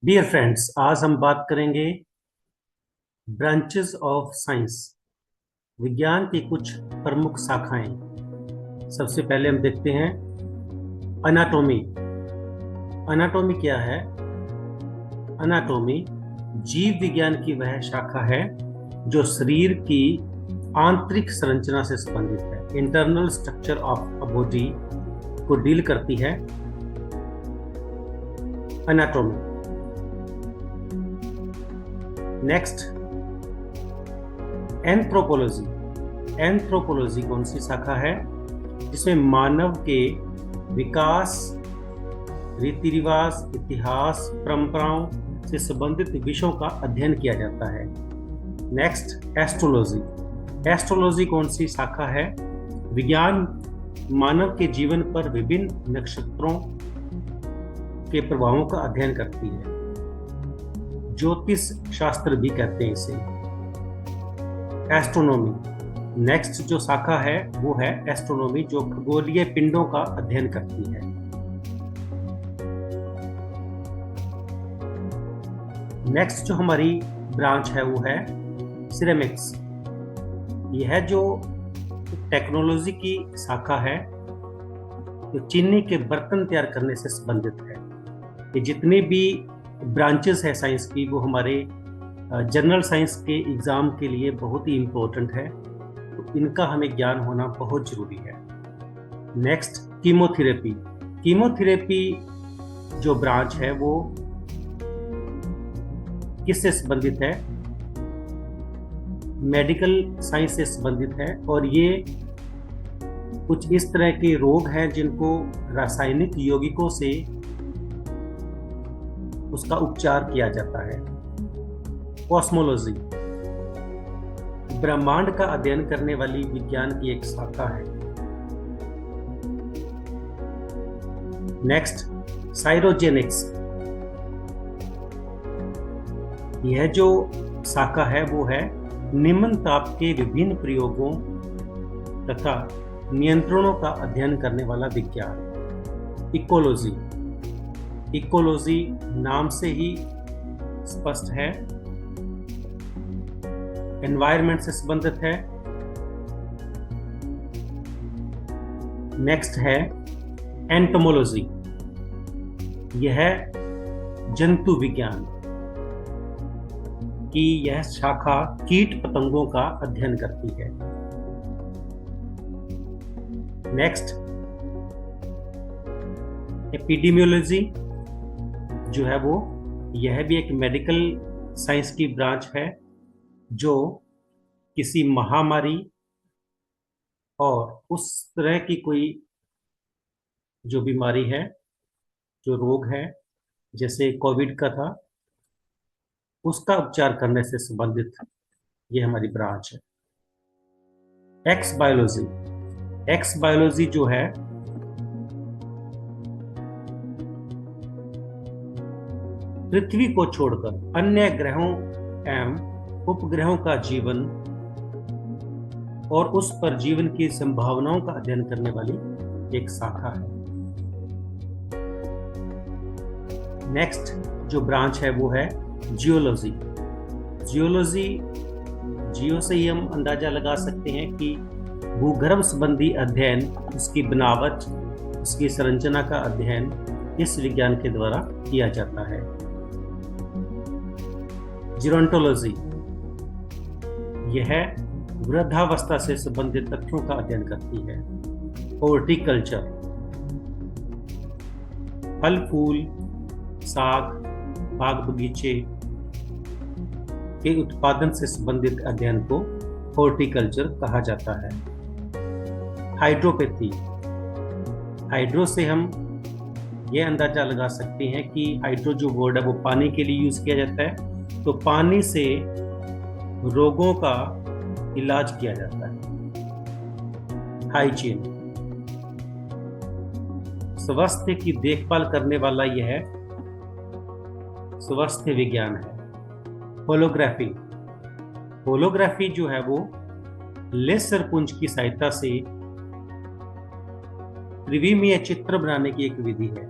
Dear friends, आज हम बात करेंगे ब्रांचेस ऑफ साइंस। विज्ञान की कुछ प्रमुख शाखाएं। सबसे पहले हम देखते हैं अनाटॉमी। अनाटॉमी क्या है? अनाटॉमी जीव विज्ञान की वह शाखा है जो शरीर की आंतरिक संरचना से संबंधित है। Internal structure of a body को डील करती है अनाटॉमी। Next, anthropology. एंथ्रोपोलॉजी कौन सी शाखा है? जिसमें मानव के विकास, रीति रिवाज, इतिहास, परंपराओं से संबंधित विषयों का अध्ययन किया जाता है। Next, astrology. एस्ट्रोलॉजी कौन सी शाखा है? विज्ञान मानव के जीवन पर विभिन्न नक्षत्रों के प्रभावों का अध्ययन करती है। ज्योतिष शास्त्र भी कहते हैं इसे। एस्ट्रोनॉमी। नेक्स्ट जो शाखा है वो है एस्ट्रोनॉमी, जो खगोलीय पिंडों का अध्ययन करती है। नेक्स्ट जो हमारी ब्रांच है वो है सिरेमिक्स। यह जो टेक्नोलॉजी की शाखा है जो चीनी के बर्तन तैयार करने से संबंधित है। ये जितनी भी ब्रांचेस है साइंस की वो हमारे जनरल साइंस के एग्जाम के लिए बहुत ही इम्पोर्टेंट है, तो इनका हमें ज्ञान होना बहुत जरूरी है। Next, chemotherapy. कीमोथेरेपी जो ब्रांच है वो किससे संबंधित है? मेडिकल साइंस से संबंधित है, और ये कुछ इस तरह के रोग हैं जिनको रासायनिक यौगिकों से उसका उपचार किया जाता है। कॉस्मोलॉजी ब्रह्मांड का अध्ययन करने वाली विज्ञान की एक शाखा है। नेक्स्ट, साइरोजेनिक्स। यह जो शाखा है वो है निम्न ताप के विभिन्न प्रयोगों तथा नियंत्रणों का अध्ययन करने वाला विज्ञान। इकोलॉजी। इकोलॉजी नाम से ही स्पष्ट है, एनवायरनमेंट से संबंधित है। नेक्स्ट है एंटोमोलॉजी। यह जंतु विज्ञान की यह शाखा कीट पतंगों का अध्ययन करती है। नेक्स्ट, एपिडेमियोलॉजी जो है वो यह भी एक मेडिकल साइंस की ब्रांच है जो किसी महामारी और उस तरह की कोई जो बीमारी है, जो रोग है, जैसे कोविड का था, उसका उपचार करने से संबंधित ये हमारी ब्रांच है। X biology. एक्स बायोलॉजी जो है पृथ्वी को छोड़कर अन्य ग्रहों एवं उपग्रहों का जीवन और उस पर जीवन की संभावनाओं का अध्ययन करने वाली एक शाखा है। नेक्स्ट जो ब्रांच है वो है जियोलॉजी। जियोलॉजी, जियो से ही हम अंदाजा लगा सकते हैं कि भूगर्भ संबंधी अध्ययन, उसकी बनावट, उसकी संरचना का अध्ययन इस विज्ञान के द्वारा किया जाता है। जीरोंटोलॉजी, यह वृद्धावस्था से संबंधित तथ्यों का अध्ययन करती है। हॉर्टिकल्चर, फल फूल, साग, बाग बगीचे के उत्पादन से संबंधित अध्ययन को हॉर्टिकल्चर कहा जाता है। हाइड्रोपैथी, हाइड्रो से हम यह अंदाजा लगा सकते हैं कि हाइड्रो जो वर्ड है वो पानी के लिए यूज किया जाता है, तो पानी से रोगों का इलाज किया जाता है। हाइजीन, स्वास्थ्य की देखभाल करने वाला यह स्वास्थ्य विज्ञान है। होलोग्राफी, होलोग्राफी जो है वो लेजर पुंज की सहायता से त्रिविमीय चित्र बनाने की एक विधि है।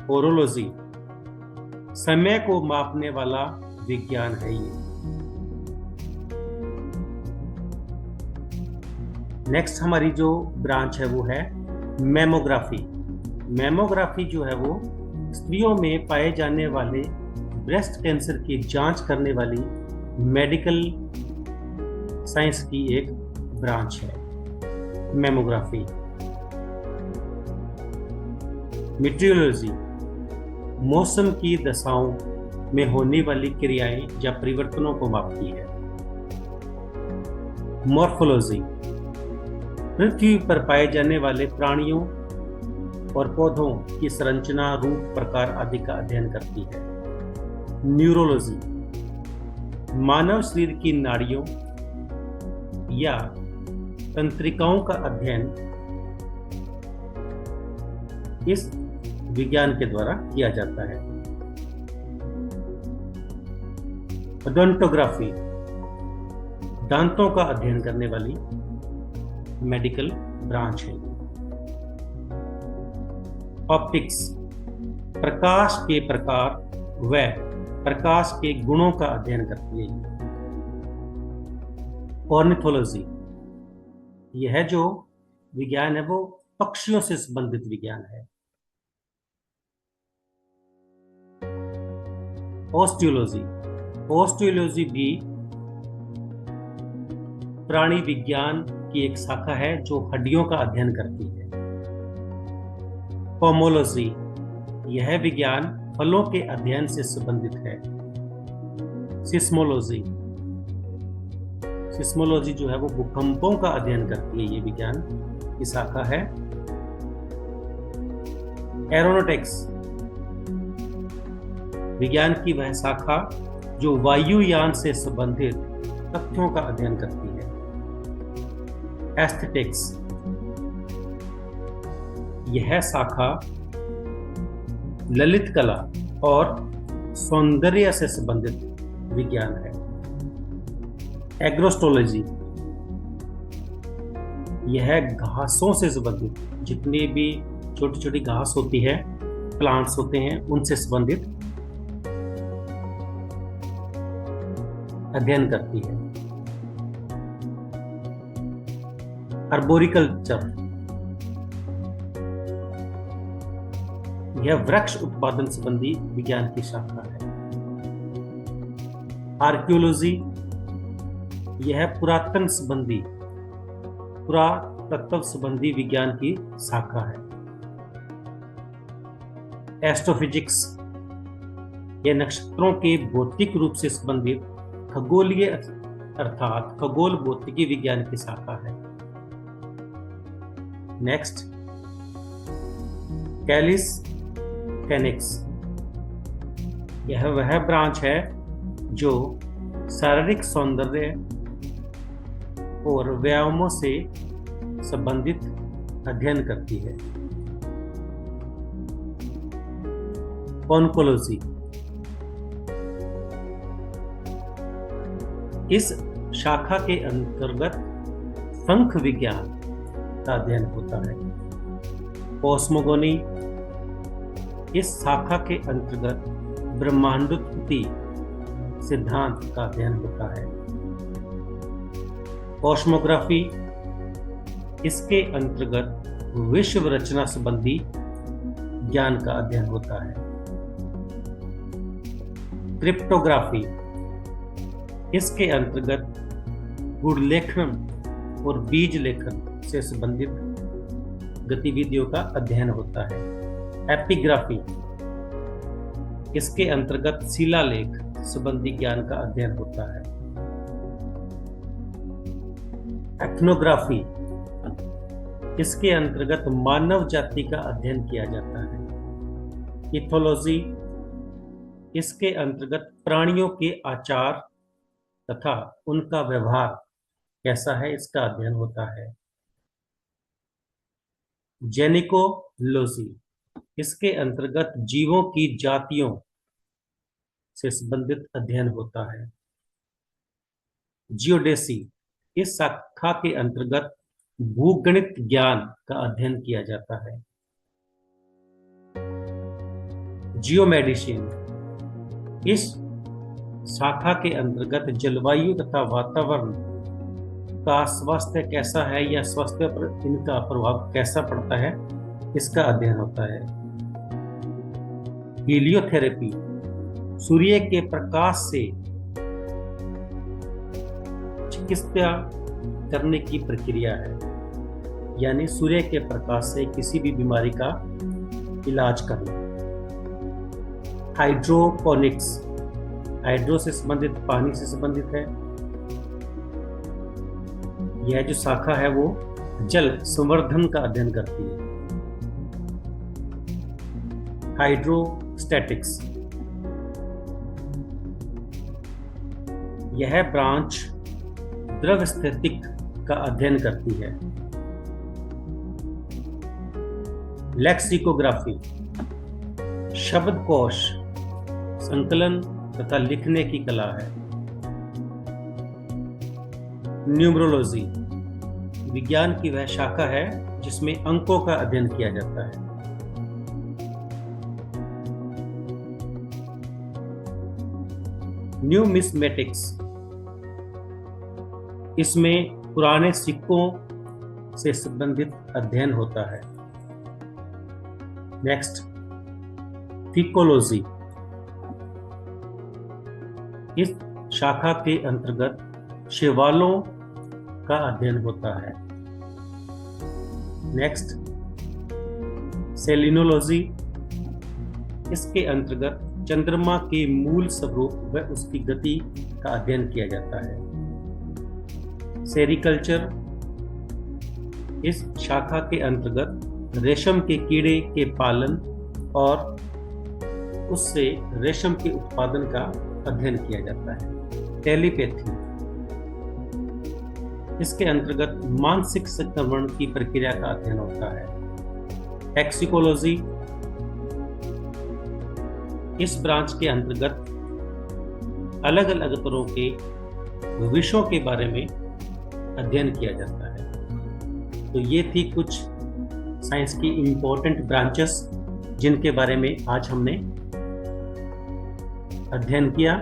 ओरोलॉजी, समय को मापने वाला विज्ञान है ये। नेक्स्ट हमारी जो ब्रांच है वो है मैमोग्राफी। मैमोग्राफी जो है वो स्त्रियों में पाए जाने वाले ब्रेस्ट कैंसर की जांच करने वाली मेडिकल साइंस की एक ब्रांच है मैमोग्राफी। मीटियोलॉजी मौसम की दशाओं में होने वाली क्रियाएं या परिवर्तनों को मापती है। मॉर्फोलॉजी पृथ्वी पर पाए जाने वाले प्राणियों और पौधों की संरचना, रूप, प्रकार आदि का अध्ययन करती है। न्यूरोलॉजी मानव शरीर की नाड़ियों या तंत्रिकाओं का अध्ययन इस विज्ञान के द्वारा किया जाता है। ओडोंटोग्राफी दांतों का अध्ययन करने वाली मेडिकल ब्रांच है। ऑप्टिक्स प्रकाश के प्रकार व प्रकाश के गुणों का अध्ययन करती है। ऑर्निथोलॉजी यह जो विज्ञान है वो पक्षियों से संबंधित विज्ञान है। ऑस्टियोलॉजी ऑस्टियोलॉजी भी प्राणी विज्ञान की एक शाखा है जो हड्डियों का अध्ययन करती है। पोमोलॉजी यह विज्ञान फलों के अध्ययन से संबंधित है। सिस्मोलॉजी सिस्मोलॉजी जो है वो भूकंपों का अध्ययन करती है, ये विज्ञान की शाखा है। एरोनॉटिक्स विज्ञान की वह शाखा जो वायुयान से संबंधित तथ्यों का अध्ययन करती है। एस्थेटिक्स यह शाखा ललित कला और सौंदर्य से संबंधित विज्ञान है। एग्रोस्टोलॉजी यह घासों से संबंधित जितनी भी छोटी छोटी घास होती है, प्लांट्स होते हैं, उनसे संबंधित अध्ययन करती है। अर्बोरिकल्चर यह वृक्ष उत्पादन संबंधी विज्ञान की शाखा है। आर्कियोलॉजी यह पुरातन संबंधी पुरातत्व संबंधी विज्ञान की शाखा है। एस्ट्रोफिजिक्स यह नक्षत्रों के भौतिक रूप से संबंधित खगोलीय अर्थात खगोल भौतिकी विज्ञान की शाखा है। नेक्स्ट कैलिस्थेनिक्स यह वह ब्रांच है जो शारीरिक सौंदर्य और व्यायामों से संबंधित अध्ययन करती है। ऑन्कोलॉजी इस शाखा के अंतर्गत शंख विज्ञान का अध्ययन होता है। कॉस्मोगोनी इस शाखा के अंतर्गत ब्रह्मांडोत्पत्ति सिद्धांत का अध्ययन होता है। कॉस्मोग्राफी इसके अंतर्गत विश्व रचना संबंधी ज्ञान का अध्ययन होता है। क्रिप्टोग्राफी इसके अंतर्गत गुण लेखन और बीज लेखन से संबंधित गतिविधियों का अध्ययन होता है। एपिग्राफी इसके अंतर्गत शिलालेख संबंधी ज्ञान का अध्ययन होता है। एथनोग्राफी इसके अंतर्गत मानव जाति का अध्ययन किया जाता है। इथोलॉजी इसके अंतर्गत प्राणियों के आचार तथा उनका व्यवहार कैसा है इसका अध्ययन होता है। जेनिकोलॉजी इसके अंतर्गत जीवों की जातियों से संबंधित अध्ययन होता है। जियोडेसी इस शाखा के अंतर्गत भूगणित ज्ञान का अध्ययन किया जाता है। जियोमेडिसिन इस शाखा के अंतर्गत जलवायु तथा वातावरण का स्वास्थ्य कैसा है या स्वास्थ्य पर इनका प्रभाव कैसा पड़ता है, इसका अध्ययन होता है। हीलियोथेरेपी सूर्य के प्रकाश से चिकित्सा करने की प्रक्रिया है, यानी सूर्य के प्रकाश से किसी भी बीमारी का इलाज करना। हाइड्रोपोनिक्स हाइड्रो से संबंधित पानी से संबंधित है। यह जो शाखा है वो जल संवर्धन का अध्ययन करती है। हाइड्रोस्टैटिक्स यह ब्रांच द्रव स्थितिक का अध्ययन करती है। लेक्सिकोग्राफी शब्दकोश संकलन तथा लिखने की कला है। न्यूमरोलॉजी विज्ञान की वह शाखा है जिसमें अंकों का अध्ययन किया जाता है। न्यूमिस्मेटिक्स इसमें पुराने सिक्कों से संबंधित अध्ययन होता है। नेक्स्ट, थिकोलॉजी इस शाखा के अंतर्गत शैवालों का अध्ययन होता है। नेक्स्ट, सेलिनोलॉजी इसके अंतर्गत चंद्रमा के मूल स्वरूप व उसकी गति का अध्ययन किया जाता है। सेरिकल्चर इस शाखा के अंतर्गत रेशम के कीड़े के पालन और उससे रेशम के उत्पादन का अध्ययन किया जाता है। टेलीपैथी इसके अंतर्गत मानसिक संक्रमण की प्रक्रिया का अध्ययन होता है। टैक्सिकोलॉजी इस ब्रांच के अंतर्गत अलग अलग तरह के विषयों के बारे में अध्ययन किया जाता है। तो ये थी कुछ साइंस की इम्पोर्टेंट ब्रांचेस जिनके बारे में आज हमने अध्ययन किया।